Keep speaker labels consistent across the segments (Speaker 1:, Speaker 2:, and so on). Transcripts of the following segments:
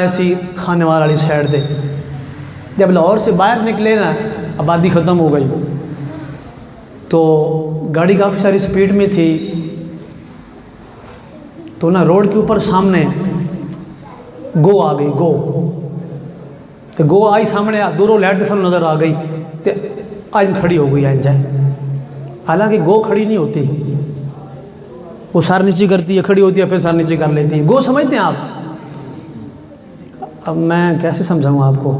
Speaker 1: ایسی خانے والی سائڈ تھے، جب لاہور سے باہر نکلے نا آبادی ختم ہو گئی تو گاڑی کافی ساری سپیڈ میں تھی، تو نا روڈ کے اوپر سامنے گو آ گئی، تو گو آئی سامنے دوروں لائٹ سن نظر آ گئی تو آج کھڑی ہو گئی آج، حالانکہ گو کھڑی نہیں ہوتی، وہ سر نیچے کرتی ہے، کھڑی ہوتی ہے پھر سر نیچے کر لیتی ہے، گو سمجھتے ہیں آپ؟ اب میں کیسے سمجھاؤں آپ کو،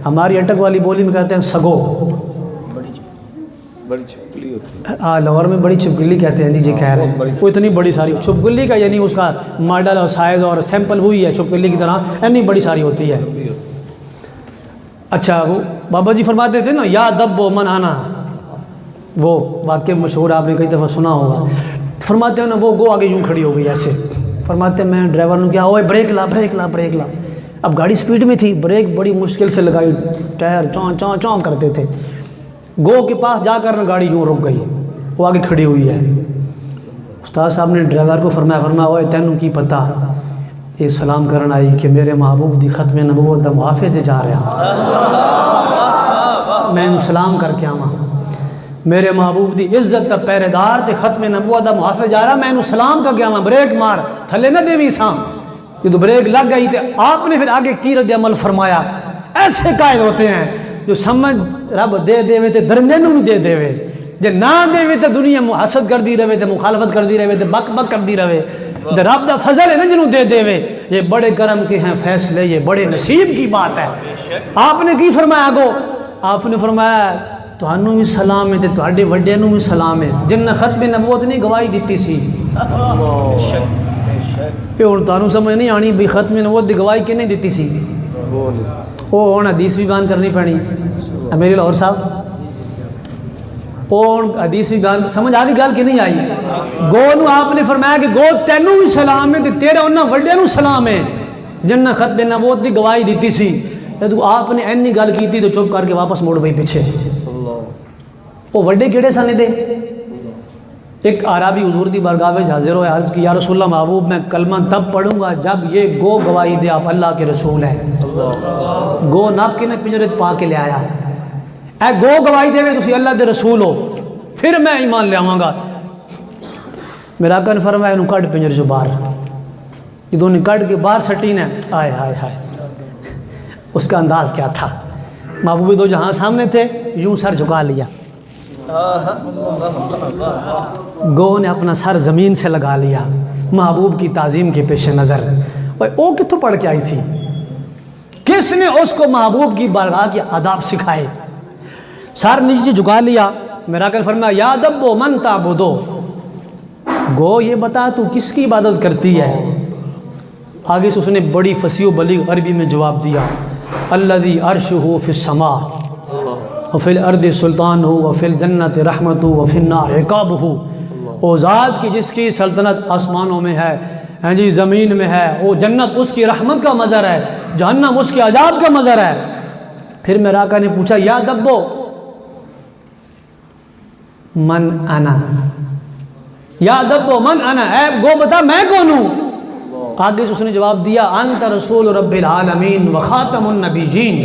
Speaker 1: ہماری اٹک والی بولی میں کہتے ہیں سگو،
Speaker 2: بڑی چھپکلی ہوتی ہے،
Speaker 1: ہاں لاہور میں بڑی چھپکلی کہتے ہیں جی خیر ہے، وہ اتنی بڑی ساری چھپکلی کا یعنی اس کا ماڈل اور سائز اور سیمپل وہی ہے چھپکلی کی طرح، اتنی بڑی ساری ہوتی ہے۔ اچھا وہ بابا جی فرماتے تھے نا یا دب و من آنا، وہ واقعہ مشہور آپ نے کئی دفعہ سنا ہوگا، فرماتے ہیں نا وہ گو آگے یوں کھڑی ہو گئی ایسے، فرماتے ہیں میں ڈرائیور نے کیا ہوئے بریک لا بریک لا بریک لا، اب گاڑی سپیڈ میں تھی، بریک بڑی مشکل سے لگائی، ٹائر چون چون چون کرتے تھے، گو کے پاس جا کر گاڑی یوں رک گئی، وہ آگے کھڑی ہوئی ہے۔ استاد صاحب نے ڈرائیور کو فرمایا اوئے تینوں کی پتہ یہ سلام کرنا آئی کہ میرے محبوب دی ختم نبوت دا محافظ جا رہا، میں انہوں سلام کر کے آواں، میرے محبوب دی عزت دا پہرے دار تے ختم نبوت دا محافظ جا رہا، میں انہوں سلام کر کے آواں، بریک مار تھلے نہ دیوی سام، جب بریک لگ گئی تے آپ نے پھر آگے کی رد عمل فرمایا۔ ایسے قائد ہوتے ہیں جو سمجھ رب دے دے تے درندے نوں بھی دے دے، جے نہ دے تے دنیا حسد کر دی رہے تے مخالفت کر دی رہے تے بک بک کر دی رہے، تے رب دا فضل ہے نا جنوں دے دے، یہ بڑے کرم کے ہیں فیصلے، یہ بڑے نصیب کی بات ہے۔ آپ نے کی فرمایا گو؟ آپ نے فرمایا تانوں بھی سلام ہے تے تہاڈے وڈے نوں بھی سلام ہے جن ختم نبوت نے گواہی دیتی سی۔ یہ ہن تانوں سمجھ نہیں آنی بھی ختم نبوت دی گواہی کنے دیتی سی، وہ ہن حدیث بھی بیان کرنی پڑی، میرے لاہور صاحب وہ حدیث بھی بیان سمجھ آ گئی گل کہ نہیں آئی؟ گو نو آپ نے فرمایا کہ گو تینوں بھی سلام ہے تے تیرے انہاں وڈے نوں سلام ہے جن ختم نبوت دی گواہی دیتی سی۔ جدو آپ نے اینی گل کی تو چپ کر کے واپس موڑ گئی پیچھے۔ وہ وڈے کیڑے سن دے؟ ایک عربی حضور دی بارگاہ وچ حاضر ہوئے، عرض کی یا رسول اللہ محبوب میں کلمہ تب پڑھوں گا جب یہ گو گواہی دے آپ اللہ کے رسول ہیں۔ گو ناپ کے نے پنجرے پا کے لے آیا، اے گو گواہی دے میں تسی اللہ دے رسول ہو پھر میں ایمان لے آواں گا۔ میرا آقا نے فرمایا انہوں کٹ پنجر جو باہر، جدوں نے کٹ کے باہر سٹی نے آئے ہائے ہائے، اس کا انداز کیا تھا؟ محبوب دو جہاں سامنے تھے، یوں سر جھکا لیا، گو نے اپنا سر زمین سے لگا لیا محبوب کی تعظیم کے پیش نظر۔ وہ کتوں پڑھ کے آئی تھی؟ کس نے اس کو محبوب کی بارگاہ کے آداب سکھائے؟ سر نیچے جھکا لیا۔ میرا کل فرمایا یا دبو من تعبدو، گو یہ بتا تو کس کی عبادت کرتی ہے؟ آگے سے اس نے بڑی فصیح و بلیغ عربی میں جواب دیا، الذی عرشہ فی السماء وفی الارض سلطانہ وفی الجنت رحمتہ وفی النار عقابہ، وہ ذات کی جس کی سلطنت آسمانوں میں ہے، ہاں جی زمین میں ہے، وہ جنت اس کی رحمت کا مظہر ہے، جہنم اس کے عذاب کا مظہر ہے۔ پھر میرا آقا نے پوچھا یا دبو من انا، یا دبو من انا، اے گو بتا میں کون ہوں؟ آگے سے اس نے جواب دیا انت رسول رب العالمین و خاتم النبیین،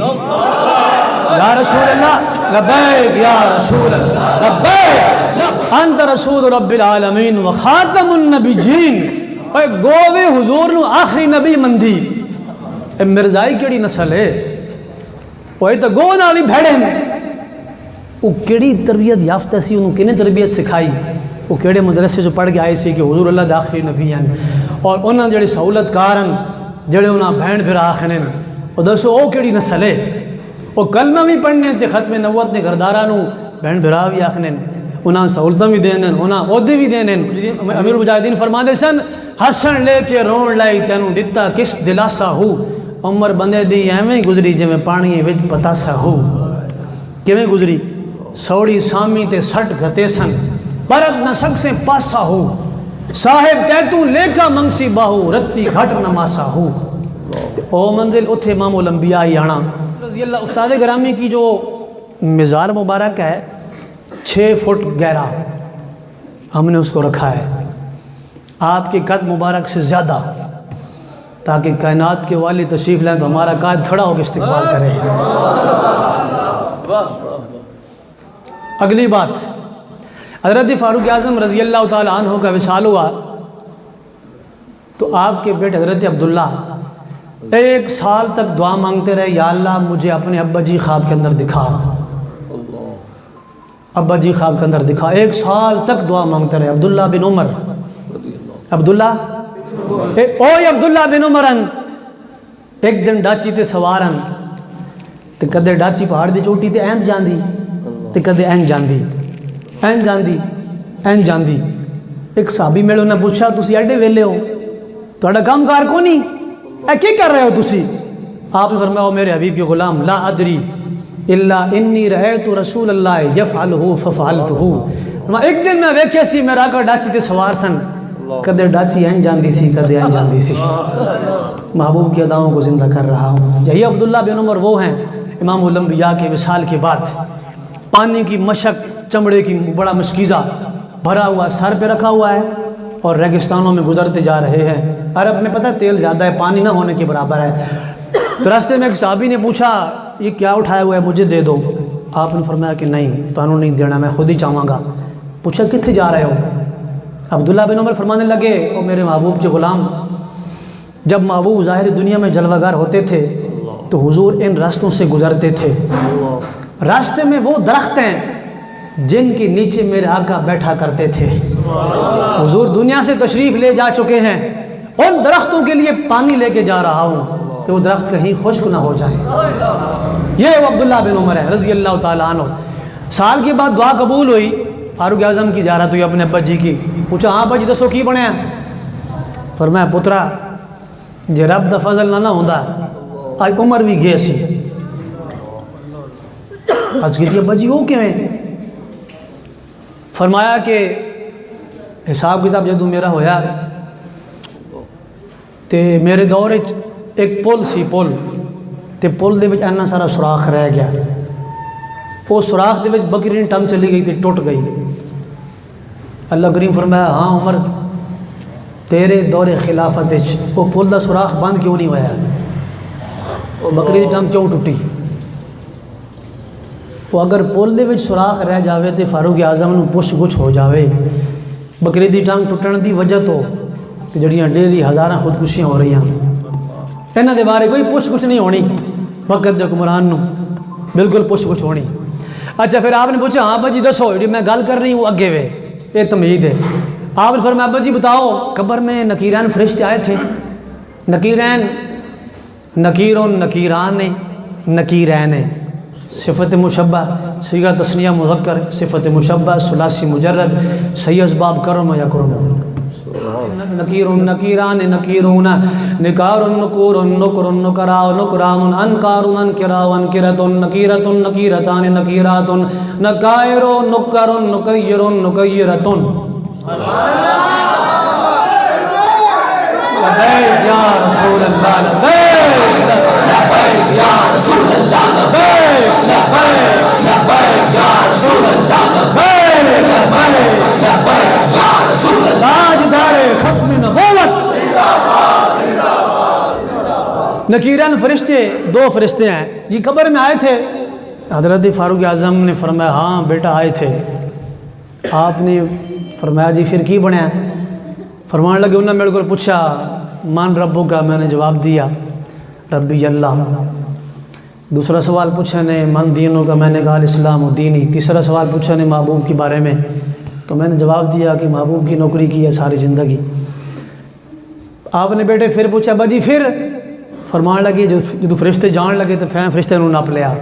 Speaker 1: یا رسول اللہ لبیک یا رسول اللہ لبیک، انت رسول رب العالمین و خاتم النبیین، اے گووے حضور نو آخری نبی مندی۔ اے مرزائی کیڑی نسل ہے؟ وہ تو گو نالی بھیڑے ہیں، وہ کیڑی تربیت یافتہ سی، انہوں کنے تربیت سکھائی، وہ کیڑے مدرسے جو پڑھ کے آئے سی کہ حضور اللہ دا آخری نبی ہیں، اور انہاں جڑے سہولت کارن جڑے انہاں بہن پھر آخنے وہ دسو او کیڑی نسل ہے؟ وہ کلمہ بھی پڑھنے تے ختم نبوت نے گردارانو بہن بھرا بھی آخنے، انہاں سہولتاں بھی دینے، انہاں عہدے بھی دینے۔ امیر المجاہدین فرماندے سن ہسن لے کے رون لائی تینوں دتا کس دلاسا ہو، عمر بندے دی ایویں گزری جے میں پانی وچ پتاسا ہو، کیویں گزری؟ سوڑی سامی تے سٹ گھتے سن پرت نہ سک سے پاسا ہو، صاحب تیتوں لیکا منگسی باہو رتی گھٹ نماسا ہو۔ او منزل اتھے امام الانبیاء آنا رضی اللہ۔ استاد گرامی کی جو مزار مبارک ہے 6 فٹ گہرا ہم نے اس کو رکھا ہے، آپ کے قد مبارک سے زیادہ تاکہ کائنات کے والی تشریف لائیں تو ہمارا قائد کھڑا ہو کے استقبال کرے۔ اگلی بات، حضرت فاروق اعظم رضی اللہ تعالی عنہ کا وصال ہوا تو آپ کے بیٹے حضرت عبداللہ 1 سال تک دعا مانگتے رہے، یا اللہ مجھے اپنے ابا جی خواب کے اندر دکھا، ابا جی خواب کے اندر دکھا۔ 1 سال تک دعا مانگتے رہے۔ عبداللہ بن عمر، عبداللہ عبداللہ بن عمرن ایک دن ڈاچی تے سوارن تے کدے ڈاچی پہاڑ دی چوٹی تے اینت جاندی تے کدے اینت جاندی، اینت جاندی، اینت جاندی۔ ایک صحابی میرے نے پوچھا تسی ایڈے ویلے ہو، تہاڈا کام کار کو نہیں، اے کی کر رہے ہو تسی؟ آپ نے فرمایا میرے حبیب کے غلام، لا ادری الا انی رأیت رسول اللہ یفعلہ ففعلتہ۔ ایک دن میں ویکھیا سی میرا آقا ڈاچی تے سوار سن، کدے ڈاچی این جاندی سی کدے این جاندی سی، محبوب کی اداؤں کو زندہ کر رہا ہوں۔ یہی عبداللہ بن عمر وہ ہیں امام الانبیاء کے وصال کے بعد پانی کی مشک، چمڑے کی بڑا مشکیزہ بھرا ہوا سر پہ رکھا ہوا ہے اور ریگستانوں میں گزرتے جا رہے ہیں۔ عرب میں پتہ تیل زیادہ ہے، پانی نہ ہونے کے برابر ہے۔ تو راستے میں ایک صحابی نے پوچھا یہ کیا اٹھایا ہوا ہے، مجھے دے دو۔ آپ نے فرمایا کہ نہیں، تانوں نہیں دینا، میں خود ہی چاہوں گا۔ پوچھا کتنے جا رہے ہو؟ عبداللہ بن عمر فرمانے لگے او میرے محبوب کے غلام، جب محبوب ظاہر دنیا میں جلوہ گر ہوتے تھے تو حضور ان راستوں سے گزرتے تھے، راستے میں وہ درخت ہیں جن کے نیچے میرے آقا بیٹھا کرتے تھے۔ حضور دنیا سے تشریف لے جا چکے ہیں، ان درختوں کے لیے پانی لے کے جا رہا ہوں کہ وہ درخت کہیں خشک نہ ہو جائیں۔ یہ وہ عبداللہ بن عمر ہے رضی اللہ تعالیٰ عنہ۔ سال کے بعد دعا قبول ہوئی، فاروق اعظم کی زیارت ہوئی اپنے ابا جی کی۔ پوچھا ہاں ابا جی دسو کی بنیا؟ فرمایا پترا جے رب دا فضل نہ ہوندا آج عمر بھی گئے سی۔ آج کہتی ابا جی وہ کیویں؟ فرمایا کہ حساب کتاب جدو میرا ہویا تے میرے دور ایک پل سی، پل تے پل دے وچ اینا سارا سوراخ رہ گیا، وہ سوراخ دے وچ بکری ٹنگ چلی گئی تے ٹوٹ گئی۔ اللہ کریم فرمایا ہاں عمر تیرے دور خلافت وہ پل دا سوراخ بند کیوں نہیں ہوا؟ وہ بکری دی ٹنگ کیوں ٹوٹی؟ وہ اگر پل دے وچ سوراخ رہ جاوے تے فاروق اعظم نو پوچھ گچھ ہو جاوے، بکری دی ٹنگ ٹوٹن دی وجہ تو جڑیاں ڈیلی ہزاراں خودکشیاں ہو رہی ہیں، انہاں دے بارے کوئی پوچھ گچھ نہیں ہونی، وقت دے حکمران نو بالکل پوچھ گچھ ہونی۔ اچھا پھر آپ نے پوچھا ہاں ابا جی دسو جی میں گل کر رہی ہوں اگے وے، یہ تمہید ہے۔ آپ نے فرمایا ابا جی بتاؤ قبر میں نکیرین فرشتے آئے تھے؟ نکیرین نکیرون نکیران نکیرین صفت مشبہ، صیغہ تثنیہ مذکر، صفت مشبہ ثلاثی مجرد، صحیح اسباب کرم یا کرم۔ نکیر نکیران نکیرون نکار نکور نکر نکرا نکران انکار انکرا انکرت نکیرت نکیرتان نکیرات نکائر نکر نکیر نکیرت۔ لبیک یا رسول اللہ، لبیک لبیک یا رسول اللہ، لبیک لبیک لبیک یا رسول اللہ، لبیک لبیک لبیک یا رسول اللہ۔ تاجدار ختم نبوت۔ نکیران فرشتے 2 فرشتے ہیں، یہ قبر میں آئے تھے؟ حضرت فاروق اعظم نے فرمایا ہاں بیٹا آئے تھے۔ آپ نے فرمایا جی پھر کی بنیا؟ فرمانے لگے انہوں نے میرے کو پوچھا من ربو کا، میں نے جواب دیا ربی اللہ۔ دوسرا سوال پوچھا نے من دینوں کا، میں نے کہا اسلام و دینی۔ تیسرا سوال پوچھا نے محبوب کے بارے میں، تو میں نے جواب دیا کہ محبوب کی نوکری کی ہے ساری زندگی۔ آپ نے بیٹے پھر پوچھا بجی پھر؟ فرمان لگے جو فرشتے جان لگے تو فین فرشتے انہوں نے ناپ لیا،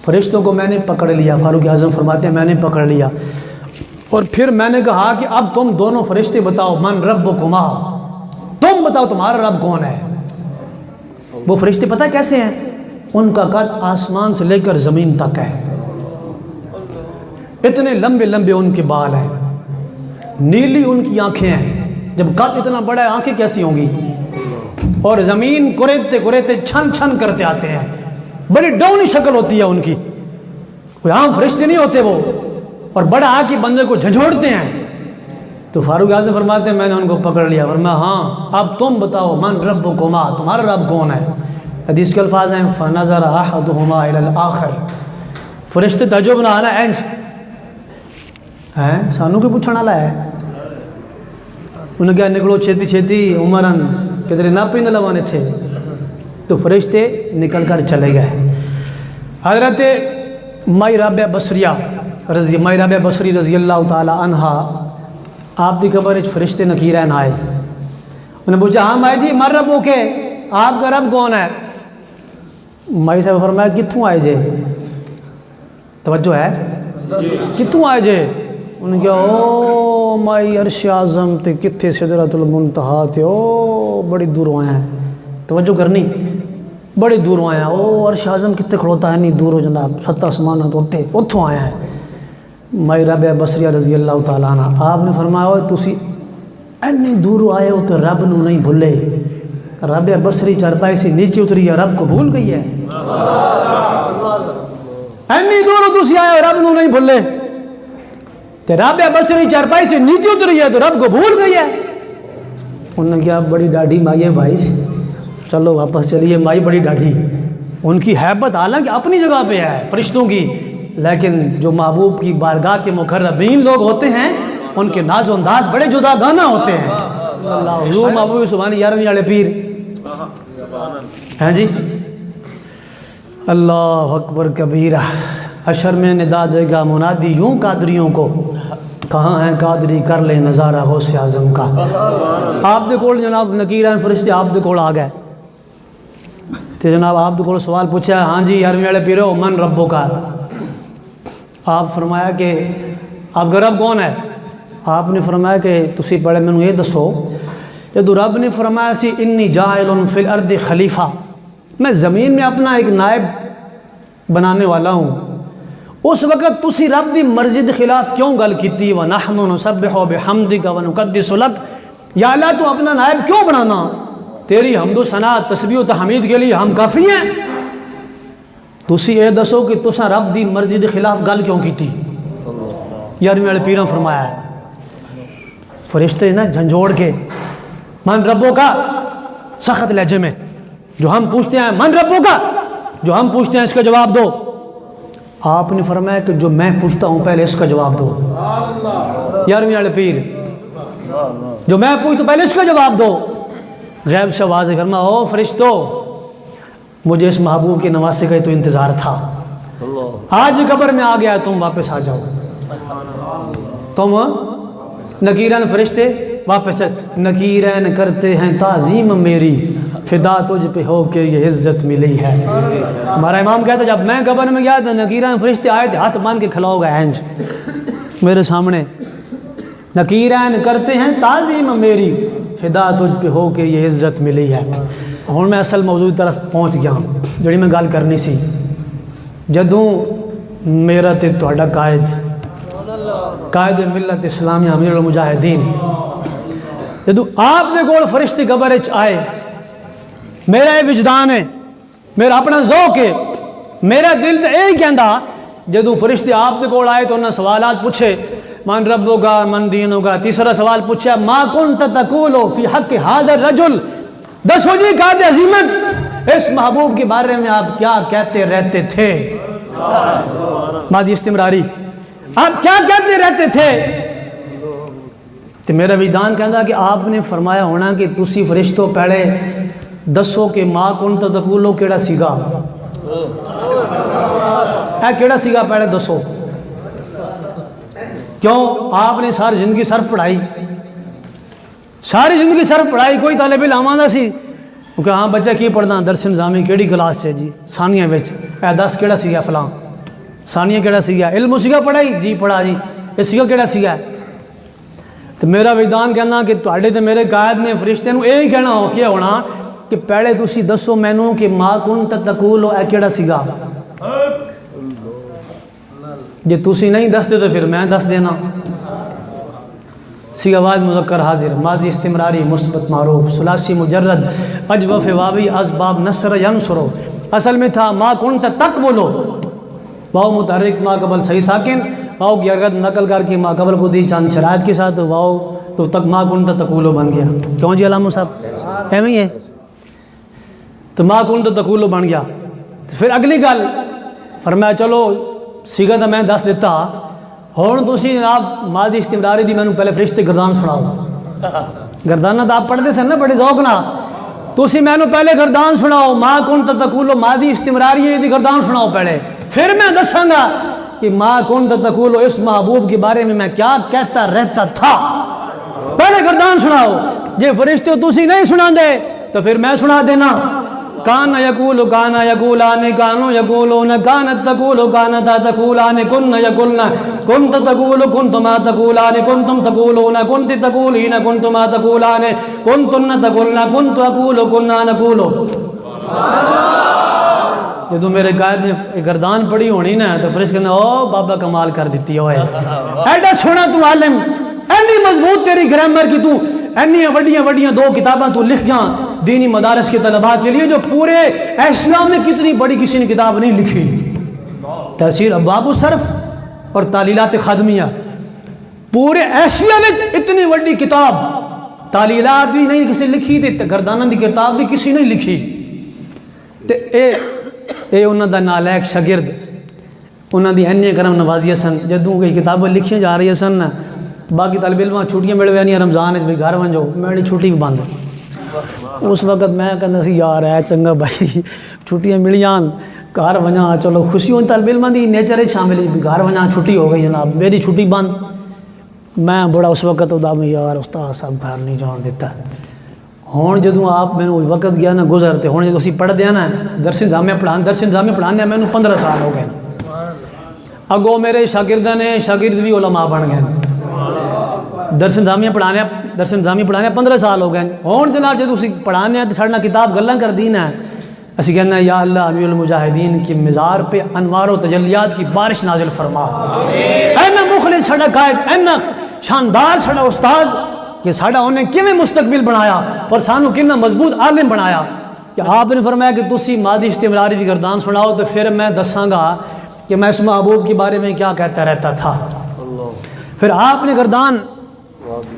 Speaker 1: فرشتوں کو میں نے پکڑ لیا۔ فاروق اعظم فرماتے ہیں میں نے پکڑ لیا، اور پھر میں نے کہا کہ اب تم دونوں فرشتے بتاؤ من ربکما، تم بتاؤ تمہارا رب کون ہے؟ وہ فرشتے پتہ کیسے ہیں؟ ان کا قد آسمان سے لے کر زمین تک ہے، اتنے لمبے لمبے ان کے بال ہیں، نیلی ان کی آنکھیں ہیں۔ جب قد اتنا بڑا ہے آنکھیں کیسی ہوں گی؟ اور زمین کریتے کریتے چھن چھن کرتے آتے ہیں، بڑی ڈونی شکل ہوتی ہے ان کی، کوئی عام فرشتے نہیں ہوتے وہ، اور بڑا آ کے بندے کو جھنجھوڑتے ہیں۔ تو فاروق اعظم فرماتے ہیں میں نے ان کو پکڑ لیا، فرمایا ہاں اب تم بتاؤ من ربکما، تمہارا رب کون ہے؟ حدیث کے الفاظ ہیں فنظر احدہما الی الاخر، فرشتے تعجب نہ آنا اینج ہیں سانو کی پوچھنا لا ہے، انہوں نے کہا نکلو چھیتی چھیتی عمرن کدھر نہ پینے لوانے تھے، تو فرشتے نکل کر چلے گئے۔ حضرت مائی رابعہ بصری رضی اللہ تعالی عنہ آپ دی قبر وچ فرشتے نکیرین آئے، انہوں نے پوچھا ہاں مائی جی مر رب ہو کے آپ کا رب کون ہے؟ مائی صاحب فرمایا کتوں آئے جے، توجہ ہے کتوں آئے جے؟ انہوں نے کہا او مائی عرش اعظم تے کتھے سدرۃ المنتہا تے او بڑی دور آئے ہیں، توجہ کرنی بڑی دور آئے ہیں، او عرش اعظم کتنے کھڑوتا ہے نہیں دور ہو جناب 7 آسمانات ہوتے اتھوں آئے ہیں۔ مائی رابعہ بصریہ رضی اللہ تعالیٰ عنہ آپ نے فرمایا ہوئے تسی اینی دور آئے ہو تو رب نو نہیں بھولے، رابعہ بصری چارپائی سے نیچے اتری ہے رب کو بھول گئی ہے، اینی دور تسی آئے ہو رب نو نہیں بھولے، تے رابعہ بصری چارپائی سے نیچے اتری ہے تو رب کو بھول گئی ہے۔ انہوں نے کہا بڑی ڈاڈھی مائی ہے بھائی، چلو واپس چلیے، مائی بڑی ڈاڈھی، ان کی حیبت حالانکہ اپنی جگہ پہ ہے فرشتوں کی، لیکن جو محبوب کی بارگاہ کے مقربین لوگ ہوتے ہیں ان کے ناز و انداز بڑے جدا گانا ہوتے ہیں۔ اللہ حضور محبوب سبحانی 11ویں والے پیر ہیں جی، اللہ اکبر کبیرہ، حشر میں ندا دے گا منادی یوں قادریوں کو، کہاں ہیں قادری کر لے نظارہ غوث اعظم کا۔ آپ دے کول جناب نکیرین فرشتے آپ دے کول آ گئے تے جناب آپ دے کول سوال پوچھا ہاں جی 11ویں والے پیرو من ربو کا، آپ فرمایا کہ آپ کا رب کون ہے؟ آپ نے فرمایا کہ تسی پڑھے میں یہ دسو، جدو رب نے فرمایا سی انی جاعل فی الارض خلیفہ، میں زمین میں اپنا ایک نائب بنانے والا ہوں، اس وقت تسی رب دی مرضی دے خلاف کیوں گل کیتی وَنَحْنُ نُسَبِّحُ بِحَمْدِكَ وَنُقَدِّسُ لَكَ، یا اللہ تو اپنا نائب کیوں بنانا، تیری حمد و ثنا تسبیح و تحمید کے لیے ہم کافی ہیں، تسی اے دسو کہ تساں رب دی مرضی دے خلاف گل کیوں کیتی؟ 11ویں والے پیراں فرمایا ہے فرشتے نا جھنجھوڑ کے من ربوں کا سخت لہجے میں، جو ہم پوچھتے ہیں من ربوں کا، جو ہم پوچھتے ہیں اس کا جواب دو، آپ نے فرمایا کہ جو میں پوچھتا ہوں پہلے اس کا جواب دو۔ 11ویں والے پیر جو میں پوچھتا ہوں پہلے اس کا جواب دو، غیب سے واضح فرما او فرشتو مجھے اس محبوب کے نواسے کا تو انتظار تھا، آج قبر میں آ گیا تم واپس آ جاؤ، تم نکیرین فرشتے واپس نکیرین کرتے ہیں تعظیم میری، فدا تجھ پہ ہو کے یہ عزت ملی ہے۔ ہمارا امام کہتا ہے جب میں قبر میں گیا تو نکیرین فرشتے آئے تھے ہاتھ مان کے کھلاؤ گا اینج میرے سامنے، نکیرین کرتے ہیں تعظیم میری، فدا تجھ پہ ہو کے یہ عزت ملی ہے۔ ہوں میں اصل موضوع طرف پہنچ گیا جڑی میں گل کرنی سی، جدوں میرا تے تہاڈا قائد ملت اسلامیہ امیر المجاہدین جدوں آپ نے کول فرشتے قبر وچ آئے، میرا یہ وجدان ہے، میرا اپنا ذوق ہے، میرا دل تو یہی کہندا جدوں فرشتے آپ کے کول آئے تو انہوں نے سوالات پوچھے من ربو کا من دینو کا، تیسرا سوال پوچھا ما کنت تقول فی حق ھذا الرجل، دسو جی قائد عظیمت اس محبوب کے بارے میں آپ کیا کہتے رہتے تھے، ماضی استمراری آپ کیا کہتے رہتے تھے؟ تو میرا وجدان کہندا کہ آپ نے فرمایا ہونا کہ تسی فرشتوں پہلے دسو کہ ما کنت تقولو کیڑا سیگا، اے کیڑا سیگا پہلے دسو، کیوں آپ نے ساری زندگی صرف پڑھائی، ساری زندگی صرف پڑھائی، کوئی طالب علم آندا سی کہ ہاں بچہ کی پڑھنا درس نظامی کیڑی کلاس سے جی ثانیہ وچ، اے دس کیڑا سیگا فلاں، ثانیہ کیڑا سیگا، علم سیگا پڑھائی جی پڑھا جی، اس سیگا کیڑا سیگا۔ تو میرا وجدان کہنا کہ تہاڈے تے میرے قائد نے فرشتے نو یہی کہنا ہو کیا ہونا کہ پہلے تسی دسو مینوں کہ ما کنت تقولو اے کیڑا سیگا، جے تسی نہیں دس دے تو پھر میں دس دینا۔ سیگا واحد مذکر حاضر، ماضی استمراری مثبت معروف، ثلاثی مجرد، اجوف واوی اسباب نصر ینصرو، اصل میں تھا ما کنت تقولو، واو متحرک ما قبل صحیح ساکن، واو کی اگر نقل کر کے ما قبل کو دی چاند شرائط کے ساتھ، واو تو تک ما کنت تقولو بن گیا. کیوں جی علامہ صاحب ایویں ہی ہے؟ تو ما کنت تقولو بن گیا. پھر اگلی گل فرمایا چلو صیغہ تو میں دس دیتا, ہوں تسی جناب ماضی استمراری دی مینوں پہلے فرشتے گردان سناؤ. گردانہ تو آپ پڑھتے سن نا بڑے ذوق نال, تسی مینوں پہلے گردان سناؤ, ما کنت تقولو ماضی استمراری دی گردان سناؤ پہلے, پھر میں دساں گا کہ ما کنت تقولو اس محبوب کے بارے میں کیا کہتا رہتا تھا. پہلے گردان سناؤ. جے فرشتے تسی نہیں سنا دے تو پھر میں سنا دینا. کان یقول کانا یقولان کانو یقولون کانت تقول کانتا تقولان کن یقولن کنت تقول کنتما تقولان کنتم تقولون کنت تقولین کنتما تقولان کنتن تقولن کنت اقول کننا نقول. جدو میرے قائد نے گردان پڑھی ہونی نا تو فرشتے کہنا او بابا کمال کر دیتی ہوئے, ایڈا سونا تو عالم, اینی مضبوط تیری گرامر کی, تو اینی وڈیاں 2 کتاباں تو لکھ گیا دینی مدارس کے طلباء کے لیے, جو پورے ایشیا میں کتنی بڑی کسی نے کتاب نہیں لکھی. تحصیل ابواب الصرف اور تعلیلات خادمیہ, پورے ایشیا میں اتنی بڑی کتاب تعلیلات بھی نہیں کسی لکھی, تے گردانہ دی کتاب بھی کسی نہیں لکھی. تے اے انہاں دا نالائق شاگرد, انہاں دی اینی کرم نوازیاں سن. جدوں کوئی کتابیں لکھیاں جا رہی سن نا, باقی طالب علماں چھٹیاں مل وینیاں رمضان بھی گھر ونجو, میری چھٹی بھی بند. اس وقت میں کہنا سی یار ہے چنگا بھائی چھٹیاں ملیاں گھر ونجا, چلو خوشی ہوئی طالب علماں دی نیچر شامل, گھر ونجا چھٹی ہو گئی جناب, میری چھٹی بند. میں بڑا اس وقت ادا میں یار استاد صاحب گھر نہیں جان دیتا. ہوں جدوں آپ میں وقت گیا نا گزرتے, ہوں جدوں اسی پڑھ دیا نا درس نظامیہ پڑھانے میں 15 سال ہو گئے. اگوں میرے شاگرداں نے شاگرد بھی علماء بن گئے. درس نظامیہ پڑھانے 15 سال ہو گئے. ہوں جناب جدوں اسی پڑھانے تو ساڈے نال کتاب گلاں کر دی نا, اسی کہنا یا اللہ امیر المجاہدین کی مزار پہ انوار و تجلیات کی بارش نازل فرما. اینا مخلص ساڈا قائد, اینا شاندار ساڈا استاذ کہ ساڈا انہیں کیویں مستقبل بنایا اور سانو کتنا مضبوط عالم بنایا. کہ آپ نے فرمایا کہ تسی ماضی استمراری دی گردان سناؤ تو پھر میں دساں گا کہ میں اس محبوب کے بارے میں کیا کہتا رہتا تھا. پھر آپ نے گردان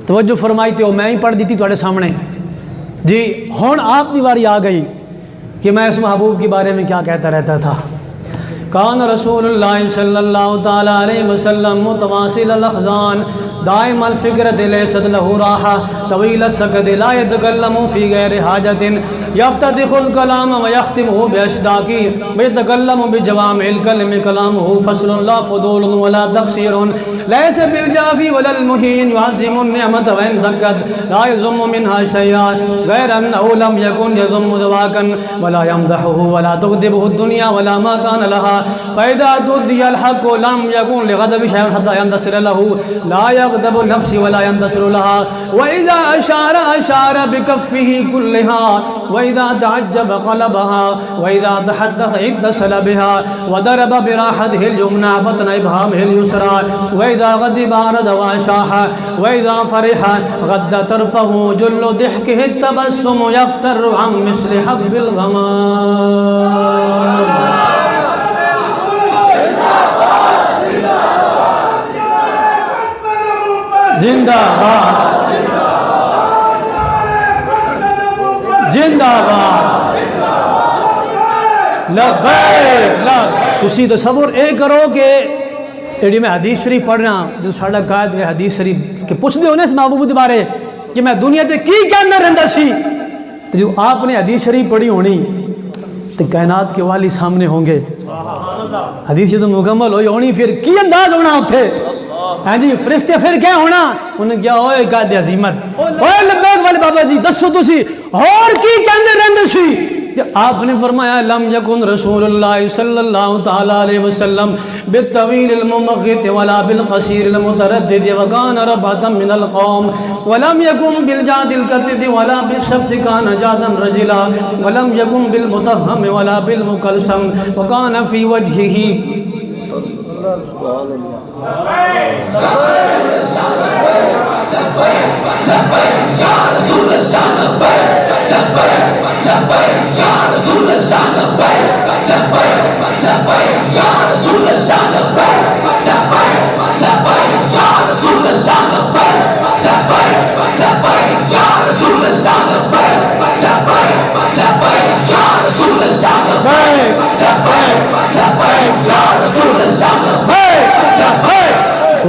Speaker 1: توجہ فرمائی تھی, وہ میں ہی پڑھ دی تھی تواڈے سامنے جی. ہن آپ کی باری آ گئی کہ میں اس محبوب کے بارے میں کیا کہتا رہتا تھا. کان رسول اللہ صلی اللہ تعالی علیہ وسلم متواصل الاخزان دائم الفکرت لیست له راحہ طویل السکت لا يتکلم فی غیر حاجت یفتتح الکلام ویختمہ باشداقی ویتکلم بجوامع الکلم کلامہ فصل لا فضول ولا تقصیر لیس بالجافی ولا المہین یعظم النعمت وین دکت لا یزم منها شیئا غیر انہو لم یکن یزم دواکا ولا یمدحہ ولا تغدبہ الدنیا ولا ما کان لہا فإذا تؤدي الحق لم يكن لغضب شيء حتى ينتصر له لا يغضب النفس ولا ينتصر لها وإذا أشار بكفه كلها وإذا تعجب قلبها وإذا تحدث اتصل بها وضرب براحته اليمنى بطن إبهامه اليسرى وإذا غضب عرض وأشاح وإذا فرح غض طرفه جل ضحكه التبسم يفتر عن مثل حب الغمام. زندہ باد زندہ باد لبیک. تسی تصور اے کرو کہ ایڈی میں حدیث شریف پڑھنا جو ساڈا قائد ہے حدیث شریف کہ پوچھ دے ہونے اس محبوب کے بارے کہ میں دنیا تے کی کہنا رہندا سی, تو جو آپ نے حدیث شریف پڑھی ہونی تو کائنات کے والی سامنے ہوں گے. حدیث جب مکمل ہوئی ہونی پھر کی انداز ہونا اتھے, ہاں جی فرشتے پھر کیا ہونا, انہیں کیا ہوئے قائد عظیمت اوے لبیک والے بابا جی دسو تسی اور کی کہنے رہندے سی. آپ نے فرمایا لم یکن رسول اللہ صلی اللہ تعالی علیہ وسلم بالطویل الممغت ولا بالقصیر المتردد وکان ربعتا من القوم ولم یکن بالجاد القتد ولا بالسبت کان جادا رجلا ولم یکن بالمتهم ولا بالمکلسم وکان فی وجہہ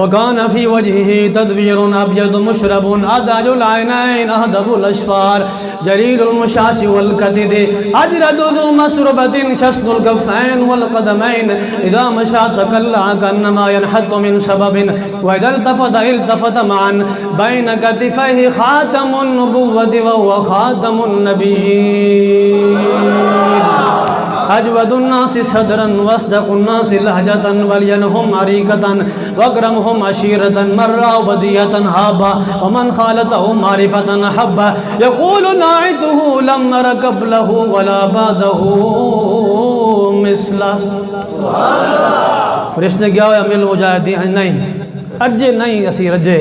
Speaker 1: وكان في وجهه تدوير أبيض مشرب أداج العينين أهدب الأشفار جليل المشاش والكدد أجرد ذو مسربة شسد الكفين والقدمين إذا مشى تكلع كأنما ينحط من سبب وإذا التفت معا بين كتفيه خاتم النبوة وهو خاتم النبيين أجود الناس صدرا واصدق الناس لهجة ولينهم عريكة واكرمهم عشيرة من رأى بدية هابا ومن خالته معرفة أحبا يقول ناعته لم نر قبله ولا بعده مثله فرشتے کیا ہوئے امیل مجاہدین نہیں اجے نہیں اسی رجے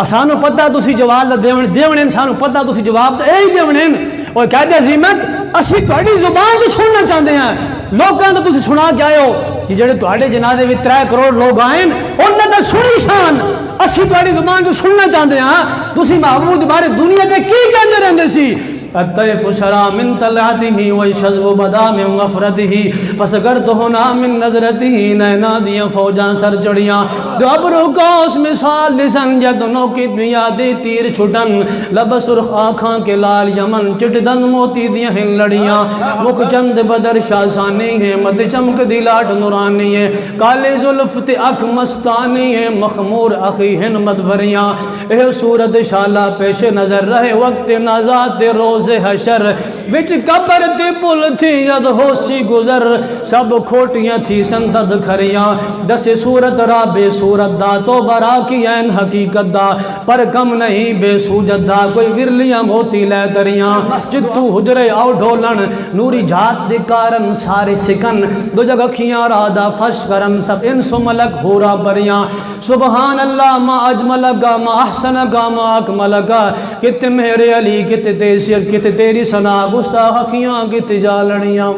Speaker 1: اسانو پتہ تسی جواب دیونے سانو پتہ تسی جواب اے ہی دیونے اور کہہ دے عظیمت اسی تہاڈی زبان تو سننا چاہتے ہیں لوکاں تو تسی سنا کے آئے ہو کہ جڑے تہاڈے جنازے وچ 3 کروڑ لوگ آئے انہاں تے سنی شان اسی تہاڈی زبان تو سننا چاہتے ہیں تسی محمود بارے دنیا تے کی کہندے رہندے سی الطيف سرى من طلعته والشذب بدا من غفرته فسكرت هنا من نظرته نادي فوجاں سر چڑیاں دو ابرو کا اس مثال لسن جدنوں کی دنیا دے تیر چھٹن لب سرخ آنکھاں کے لال یمن چٹ دن موتی دیاں ہیں لڑیاں مک چند بدر شاسانی ہے مت چمک دیلاٹ نورانی ہے کالے زلفت اک مستانی ہے مخمور اخی ہن مدبریاں اے صورت شالہ پیش نظر رہے وقت نازات روز حشر وچ قبر تے پل تھی ید ہوسی گزر سب کھوٹیاں تھی سندد کھریاں دس صورت را بے صورت دا تو برا کی این حقیقت دا پر کم نہیں بے سوجت دا کوئی ورلیاں موتی لے دریاں جتو حجرے آؤ ڈھولن نوری جھات دے کارن سارے سکن دو جگہ کھیاں رادا فش کرن سب انس و ملک ہورا بریاں سبحان اللہ ما اجملگا ما احسنگا ما اکملگا کت میرے علی کت تیسیر کت تیری سنا گستاخیاں کت جالڑیاں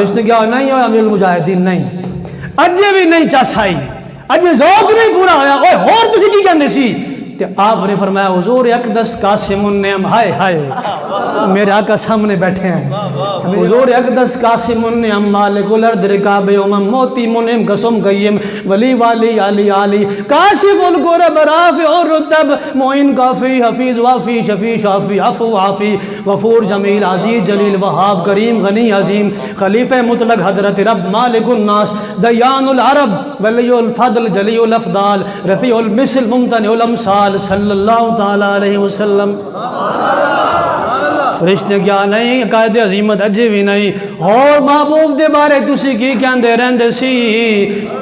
Speaker 1: رشتے کیا نہیں ہویا امیر المجاہدین نہیں اجے بھی نہیں چاسائی اجے ذوق نہیں پورا ہویا اوہ اور تسی کی کہنے سی کہ آپ نے فرمایا حضور اقدس قاسم النعم ہائے ہائے میرے آقا سامنے بیٹھے ہیں حضور اقدس قاسم النعم مالک الارض رکاب امم موتی منعم قسم قیم ولی والی علی علی کاشف القرب رافع الرتب معین کافی حفیظ وافی شفی شافی عفو عافی غفور جمیل عزیز جلیل وہاب کریم غنی عظیم خلیفہ مطلق حضرت رب مالک الناس دیان العرب ولی الفضل جلی الافضال رفیع المثل ممتنع الامثال صلی اللہ تعالیٰ علیہ وسلم فرشتے کیا نہیں قائد عظیمت اجے بھی نہیں اور محبوب دے بارے تسی کی کہندے رہندے سی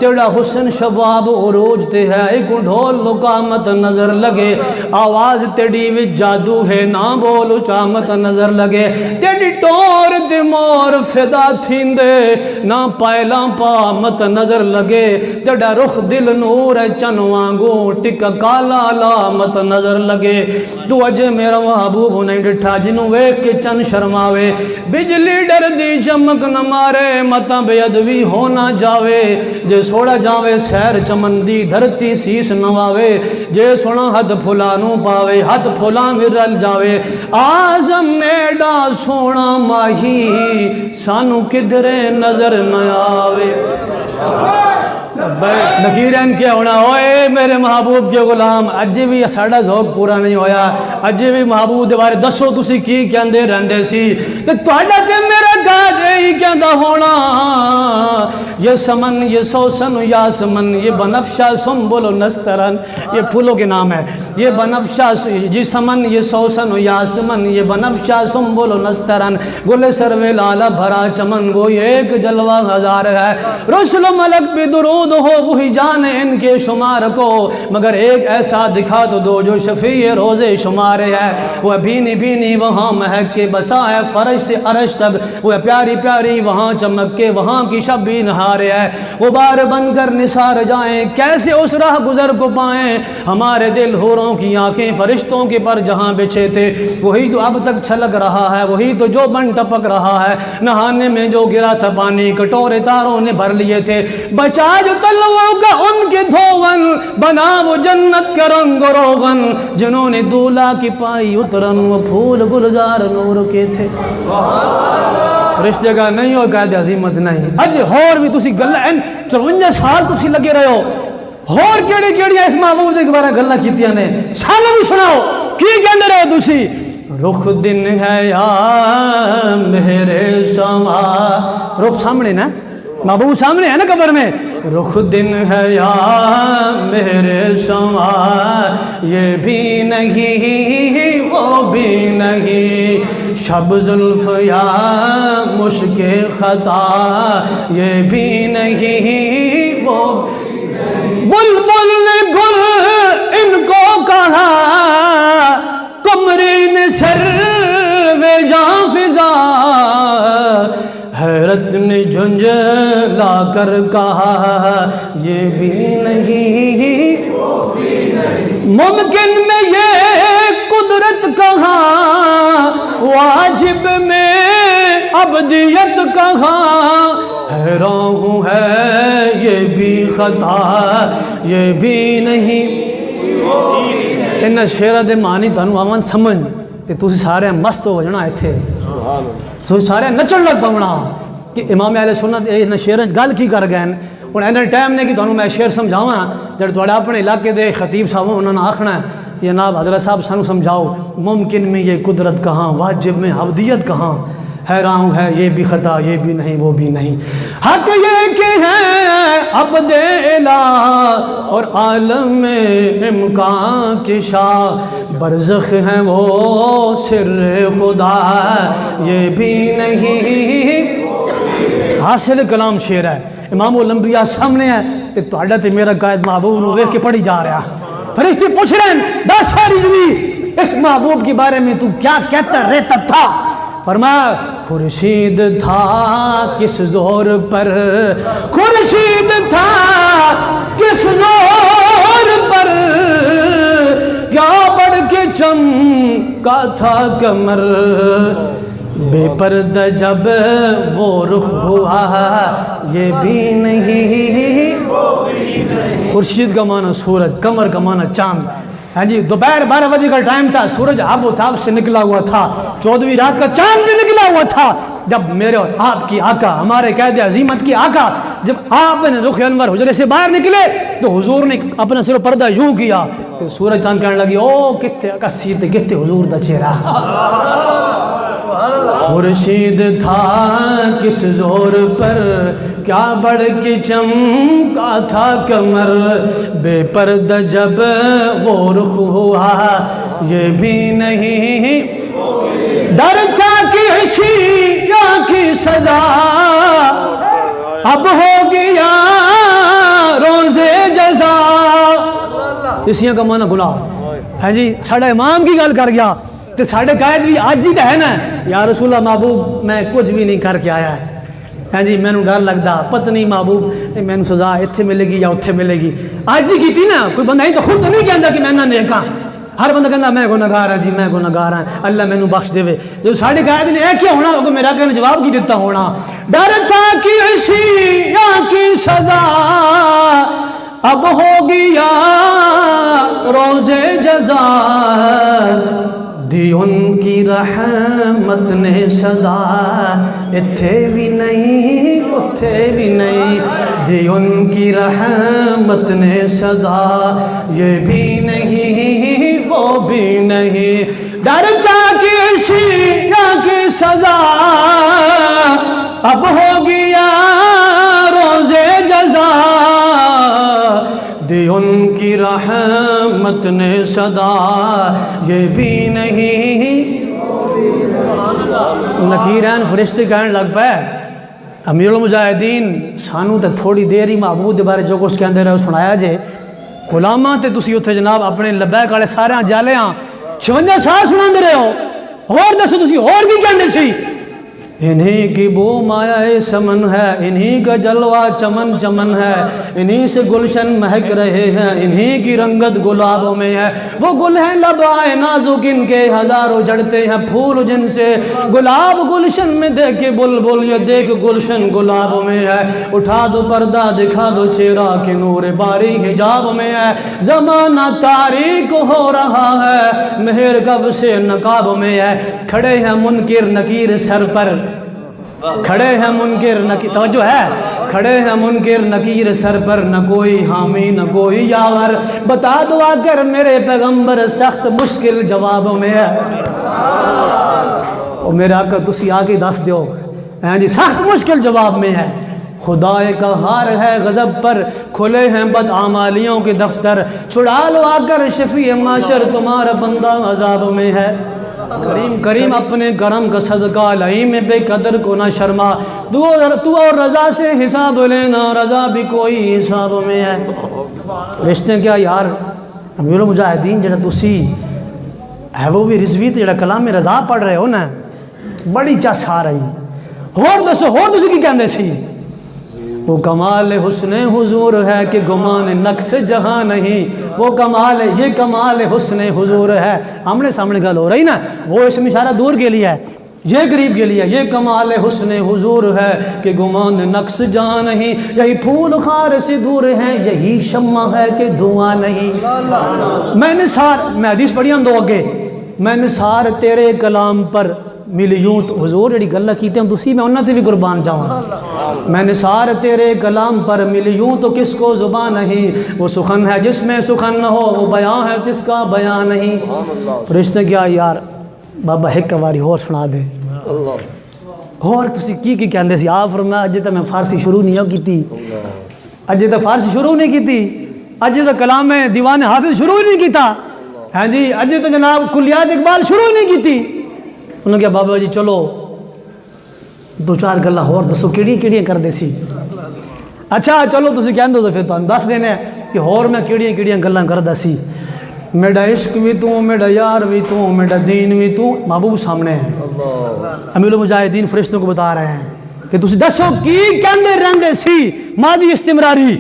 Speaker 1: تیڑا حسن شباب عروج تے ہے ایک ڈھول لکامت نظر لگے آواز تیڑی وچ جادو ہے نہ بول چامت نظر لگے تیڑی ٹور تے مور فدا تھیندے نہ پائلاں پامت نظر لگے تیڑا رخ دل نور چنوانگو ٹک کالا علامت نظر لگے تو اجے میرا محبوب نہیں ڈٹھا جنوں کہ چند شرماوے بجلی ڈر دی چمک نہ مارے متا بے ادبی ہونا جاوے جے سوڑا جاوے سیر چمن دی دھرتی سیس نواوے جے سونا حد پھلانو پاوے حد پھلان ورل جاوے آزم میڈا سونا ماہی سانو کدھرے نظر نہ آوے نکیرین کیا ہونا ہوئے میرے محبوب کے غلام اجے بھی ساڑا ذوق پورا نہیں ہویا اجے بھی محبوب دے بارے دسو تسی کی کہندے رہندے سی تہاڈا تے میرا گاڑے ہی کہندا ہونا یہ سمن یہ سوسن یا سمن یہ بنفشا سنبل و نسترن یہ پھولوں کے نام ہے یہ بنفشا یہ سمن یہ سوسن یا سمن یہ بنفشا سنبل و نسترن گل سروے لالا بھرا چمن وہ ایک جلوہ ہزار ہے رسل و ملک بھی درود ہو وہی جانے ان کے شمار کو مگر ایک ایسا دکھا دو جو شفیع روزے شمار ہے وہ بینی بینی وہاں مہک کے بسا ہے فرش سے عرش تک وہ پیاری پیاری وہاں چمک کے وہاں کی شب بھی نہار ہے وہ بار بن کر نثار جائیں کیسے اس راہ گزر کو پائیں ہمارے دل حوروں کی آنکھیں فرشتوں کے پر جہاں بچھے تھے وہی تو اب تک چھلک رہا ہے وہی تو جو بن ٹپک رہا ہے نہانے میں جو گرا تھا پانی کٹورے تاروں نے بھر لیے تھے بچا جو تلووں کا ان کے دھوون بنا وہ جنت کا رنگ و روغن جنہوں نے دولا کی پائی اترن وہ پھول گلزار نور کے تھے فرشتے کا نہیں ہو قائد عظیمت نہیں اج ہور بھی تسی گلہ 53 سال تسی لگے رہے ہو اور کیڑی کیڑی اس محبوب کے بارے گلاں کیتیاں نے سانوں بھی سناؤ کی کہندے رہو تسی رخ دن ہے یا میرے سما رخ سامنے نا محبوب سامنے ہے نا قبر میں رخ دن ہے یا میرے سما یہ بھی نہیں وہ بھی نہیں شب زلف یا مشک خطا یہ بھی نہیں وہ بلبل نے گل ان کو کہا قمری نے سر و جاں فضا حیرت نے جھنجھلا کر کہا یہ بھی نہیں ممکن میں یہ قدرت کہاں واجب میں ابدیت کہاں حیران ہوں ہے یہ بھی خطا یہ بھی نہیں انہاں شعراں دے معنی تانوں آون سمجھ تے تسی سارے مست ہو وجنا ایتھے تسی سارے نچن لگ پونا کہ امام اہل سنت انہاں شعراں گل کی کر گئے ہن ایندا ٹائم نہیں کہ تانوں میں شعر سمجھاواں جڑے تواڈے اپنے علاقے دے خطیب صاحب انہاں نے آکھنا ہے یہ جناب حضرت صاحب سانوں سمجھاؤ ممکن میں یہ قدرت کہاں واجب میں ابدیت کہاں حیران ہے یہ بھی خطا یہ بھی نہیں وہ بھی نہیں حق یہ کہ ہے عبد الہ اور عالم امکان کی شاہ برزخ ہیں وہ سر خدا یہ بھی نہیں حاصل کلام شعر ہے امام الانبیاء سامنے ہے تے تہاڈا تے میرا قائد محبوب نو ویکھ کے پڑھی جا رہا فرشتے پوچھ رہے ہیں دس رضوی اس محبوب کے بارے میں تو کیا کہتا رہتا تھا فرمایا خورشید تھا کس زور پر خورشید تھا کس زور پر کیا بڑھ کے چمکا تھا کمر بے پردہ جب وہ رخ ہوا یہ بھی نہیں خورشید کا معنی سورج کمر کا معنی چاند ہاں جی دوپہر 12 بجے کا ٹائم تھا سورج آب و تاب سے نکلا ہوا تھا 14ویں رات کا چاند بھی نکلا ہوا تھا جب میرے اور آپ کی آقا ہمارے قائد عظیمت کی آقا جب آپ نے رخ انور حجرے سے باہر نکلے تو حضور نے اپنا سر پردہ یوں کیا تو سورج چاند کہنے لگی او کتے کسی تے کتے حضور دا چہرہ خورشید تھا کس زور پر کیا بڑھ کے چمکا تھا کمر بے پردہ جب وہ رخ ہوا یہ بھی نہیں ڈر تھا کہ عشیہ کی سزا اب ہو گیا روز جزا اسیاں کا معنی گناہ ہے جی ساڑھا امام کی گل کر گیا تو ساڑھے قائد بھی آج ہی ہے نا یا رسول اللہ محبوب میں کچھ بھی نہیں کر کے آیا ہے ہاں جی میں نو ڈر لگتا پتہ نہیں محبوب میں نو سزا اتھے ملے گی یا اتھے ملے گی آج ہی کی تھی نا کوئی بندہ ہی تو خود نہیں کہندا کہ میں نہ نیکاں ہر بندہ کہندا میں گناہگار ہاں جی میں گناہگار ہاں اللہ میں نو بخش دے جو ساڑھے قائد نے کیا ہونا ہوگا میرا کہنے جواب کی دیتا ہونا ڈرتا کہ عشیہ کی سزا اب ہو گیا روز جزا دی ان کی رحمت نے صدا اتھے بھی نہیں اتھے بھی نہیں دی ان کی رحمت نے صدا یہ بھی نہیں وہ بھی نہیں ڈرتا کہ عشیہ کی سزا اب ہو گیا روز جزا دی ان کی رحمت نے صدا یہ بھی نہیں نکیرین فرشتے کہنے لگ پہ امیر المجاہدین سانو تے تھوڑی دیر ہی محبوب دے بارے جو کچھ کہندے رہے سنایا جے غلاماں تے تسی اتھے جناب اپنے لبیک والے سارے جالے ہاں 56 سال سناندے رہے ہو اور دسو تسی اور کی کہندے سی انہی کی بو مایا سمن ہے انہی کا جلوہ چمن چمن ہے انہی سے گلشن مہک رہے ہیں انہی کی رنگت گلابوں میں ہے وہ گل ہیں لبائے نازک ان کے ہزاروں جڑتے ہیں پھول جن سے گلاب گلشن میں دیکھے بلبل یہ دیکھ گلشن گلابوں میں ہے اٹھا دو پردہ دکھا دو چہرہ کے نور باری حجاب میں ہے زمانہ تاریک ہو رہا ہے مہر کب سے نقاب میں ہے کھڑے ہیں منکر نکیر سر پر کھڑے ہیں منکر نکیر توجہ ہے کھڑے ہیں منکر نکیر سر پر، نہ کوئی حامی نہ کوئی یاور، بتا دو آ کر میرے پیغمبر سخت مشکل جواب میں ہے۔ اور میرے آقا تسی آگے دس دیو جی سخت مشکل جواب میں ہے۔ خدا کا ہار ہے غضب پر، کھلے ہیں بدعمالیوں کے دفتر، چھڑا لو آ کر شفیع معاشر تمہارا بندہ عذاب میں ہے۔ کریم کریم اپنے کرم کا صدقہ لئیم بے قدر کو نہ شرما، تو اور رضا سے حساب لینا، رضا بھی کوئی حساب میں ہے۔ رشتے کیا یار امیر المجاہدین جڑا تسی ہے وہ بھی رضوی تے جڑا کلام رضا پڑھ رہے ہو نا بڑی چس آ رہی۔ ہور دسو ہور تسی کی کہندے سی؟ وہ کمال حسن حضور ہے کہ گمان نقص جہاں نہیں، وہ کمال یہ کمال حسن حضور ہے۔ آمنے سامنے گل ہو رہی نا، وہ اسم اشارہ دور کے لیے ہے، یہ قریب کے لیے، یہ کمال حسن حضور ہے کہ گمان نقص جہاں نہیں، یہی پھول خار سے دور ہیں، یہی شمع ہے کہ دھواں نہیں۔ میں حدیث پڑھی ہوں دو اگے، میں نثار تیرے کلام پر ملیوں تو حضور جڑی گلہ کیتے ہیں تسی میں انہاں تے بھی قربان جاواں۔ میں نثار تیرے کلام پر ملیوں تو کس کو زبان نہیں، وہ سخن ہے جس میں سخن نہ ہو، وہ بیان ہے جس کا بیان نہیں۔ فرشتے کیا یار بابا ایک واری اور سنا دے اور تسی کی کہندے سی؟ آپ فرمایا اجے تے میں فارسی شروع نہیں کیتی، اجے تے فارسی شروع نہیں کیتی، اجے تے کلام دیوان حافظ شروع نہیں کیتا، ہاں جی اجے تے جناب کلیات اقبال شروع نہیں کیتی۔ انہوں نے کہا بابا جی چلو دو چار گلہ اور دسو کیڑیاں کر دے سی؟ اچھا چلو تسی کہندے ہو تو پھر تانوں دس دینے کہ اور میں کیڑیاں گلاں کردا سی۔ میرا عشق بھی تو، میرا یار بھی تو، میرا دین بھی تو، محبوب سامنے ہے۔ امیر المجاہدین فرشتوں کو بتا رہے ہیں کہ تسی دسو کی کہندے رہندے سی ماضی استمراری۔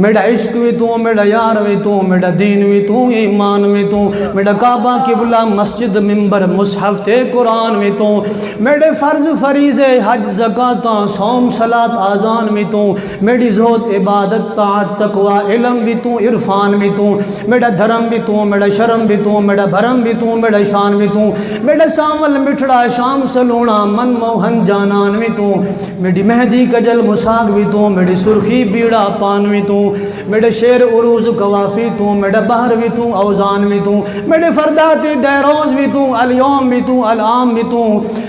Speaker 1: میرا عشق بھی تو، میرا یار بھی تو، میرا دین بھی تو، ایمان بھی تو، میرا کعبہ قبلہ مسجد ممبر مصحف تے قرآن بھی تو، میرے فرض فریضے حج زکاتاں صوم صلاۃ آذان بھی تو، میری زہد عبادت طاعت تقوی علم بھی تو، عرفان بھی تو، میرا دھرم بھی تو، میرا شرم بھی تو، میرا بھرم بھی تو، میرا شان بھی تو، میرا ساول مٹھڑا شام سلونا من موہن جانان بھی تو، میری مہدی کجل مساق بھی تو، میری سرخی بیڑا پان بھی تو، میرے شیر عروج قوافی تو، میرے بحر بھی تو، اوزان بھی تو، میرے فردات ڈیروز بھی تو، الیوم بھی تو، العام بھی تو،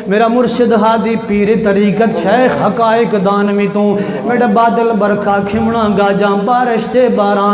Speaker 1: میرا مرشد ہادی پیر طریقت شیخ حقائق دان بھی تو، میرا بادل برکھا کھمنا گاجاں بارش تے باران